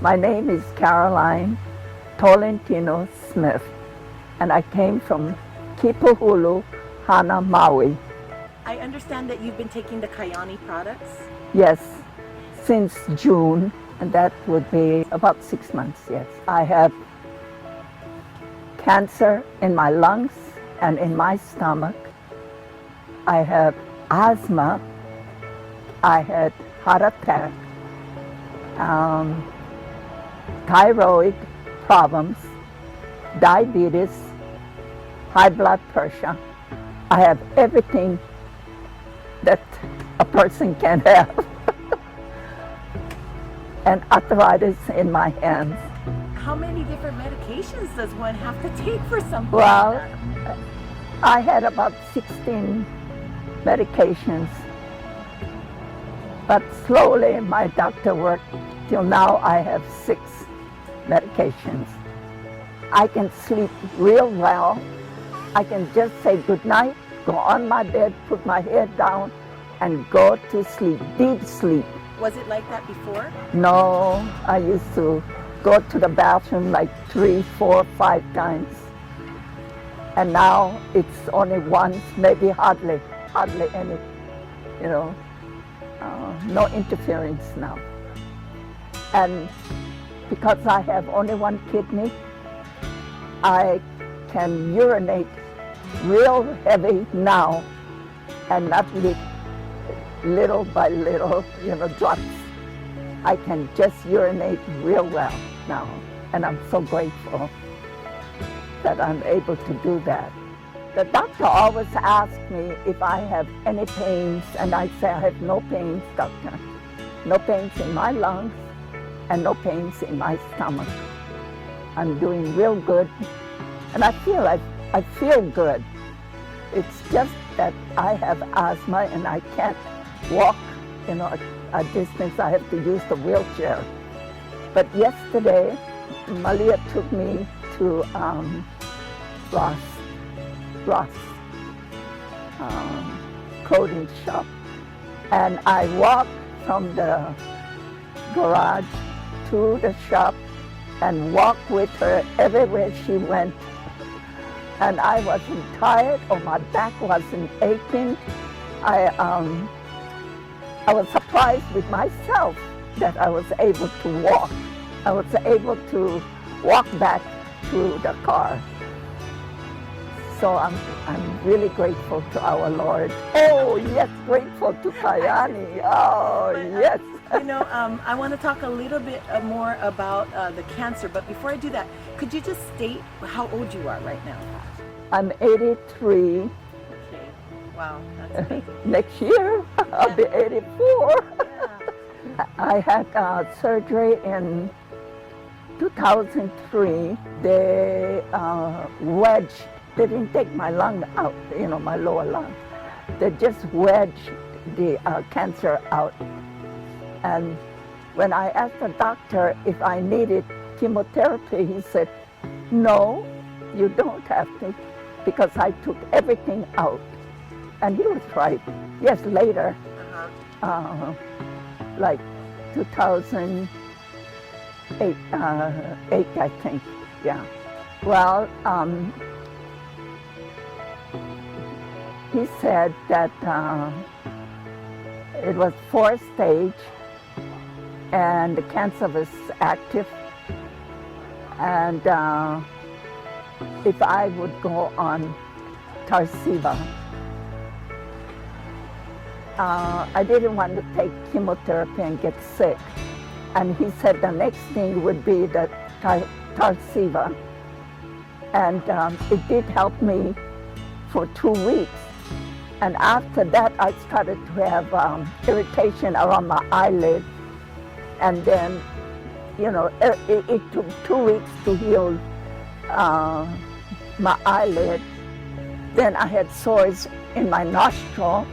My name is Caroline Tolentino Smith, and I came from Kipuhulu, Hana, Maui. I understand that you've been taking the KYANI products. Yes, since June, and that would be about 6 months, yes. I have cancer in my lungs and in my stomach. I have asthma. I had heart attack, thyroid problems, diabetes, high blood pressure. I have everything that a person can have. And arthritis in my hands. How many different medications does one have to take for something Well, like that? I had about 16 medications, but slowly my doctor worked till now I have 6 medications. I can sleep real well. I can just say good night, go on my bed, put my head down, and go to sleep, deep sleep. Was it like that before? No, I used to go to the bathroom like 3, 4, 5 times. And now it's only once, maybe hardly any, no interference now. And because I have only one kidney, I can urinate real heavy now and not leak little by little, drops. I can just urinate real well now, and I'm so grateful that I'm able to do that. The doctor always asks me if I have any pains, and I say I have no pains, doctor. No pains in my lungs and no pains in my stomach. I'm doing real good, and I feel good. It's just that I have asthma and I can't walk, a distance. I have to use the wheelchair. But yesterday, Malia took me to Ross clothing shop, and I walked from the garage to the shop and walked with her everywhere she went. And I wasn't tired, or my back wasn't aching. I was surprised with myself that I was able to walk. I was able to walk back to the car. So I'm really grateful to our Lord. Oh, yes, grateful to KYANI. Oh, yes. I want to talk a little bit more about the cancer, but before I do that, could you just state how old you are right now? I'm 83. Okay. Wow, that's amazing. Next year, I'll be 84. Yeah. I had surgery in 2003. They they didn't take my lung out, my lower lung. They just wedged the cancer out. And when I asked the doctor if I needed chemotherapy, he said, no, you don't have to, because I took everything out. And he was right. Yes, later, like 2008, I think, yeah. Well, he said that it was 4th stage, and the cancer was active, and if I would go on Tarceva, I didn't want to take chemotherapy and get sick. And he said the next thing would be the Tarceva. And it did help me for 2 weeks. And after that, I started to have irritation around my eyelid. And then, it took 2 weeks to heal my eyelid. Then I had sores in my nostril.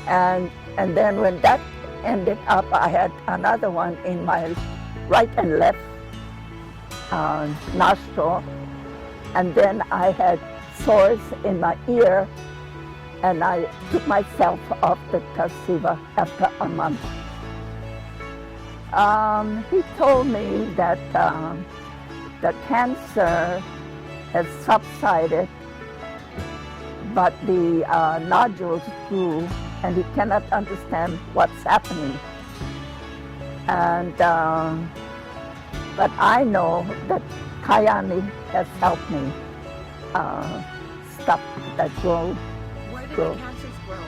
And then when that ended up, I had another one in my right and left nostril. And then I had sores in my ear, and I took myself off the Tarceva after a month. He told me that the cancer has subsided, but the nodules grew, and he cannot understand what's happening. And but I know that KYANI has helped me stop that growth. Where did Grow. the cancers grow?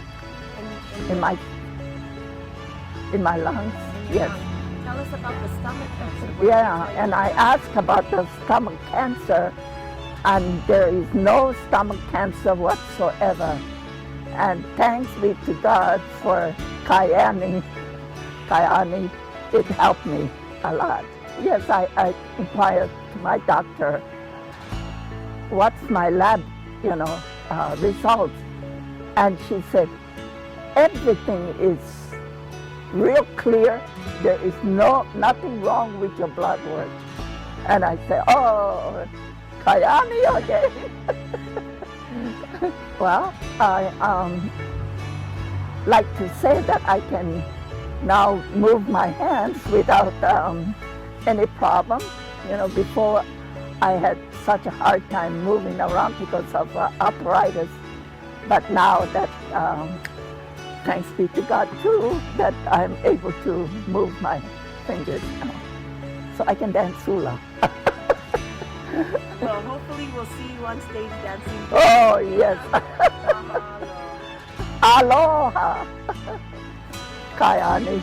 In my lungs. in your Yes. lungs? Tell us about the stomach cancer. Yeah, and I asked about the stomach cancer, and there is no stomach cancer whatsoever. And thanks be to God for KYANI. KYANI, it helped me a lot. Yes, I inquired to my doctor, what's my lab, results? And she said, everything is real clear. There is nothing wrong with your blood work. And I said, oh, KYANI again. Well, I like to say that I can now move my hands without any problem. Before I had such a hard time moving around because of arthritis. But now that, thanks be to God too, that I'm able to move my fingers now. So I can dance hula. Well, hopefully we'll see you on stage dancing. Oh, yes. Mahalo. Aloha. KYANI.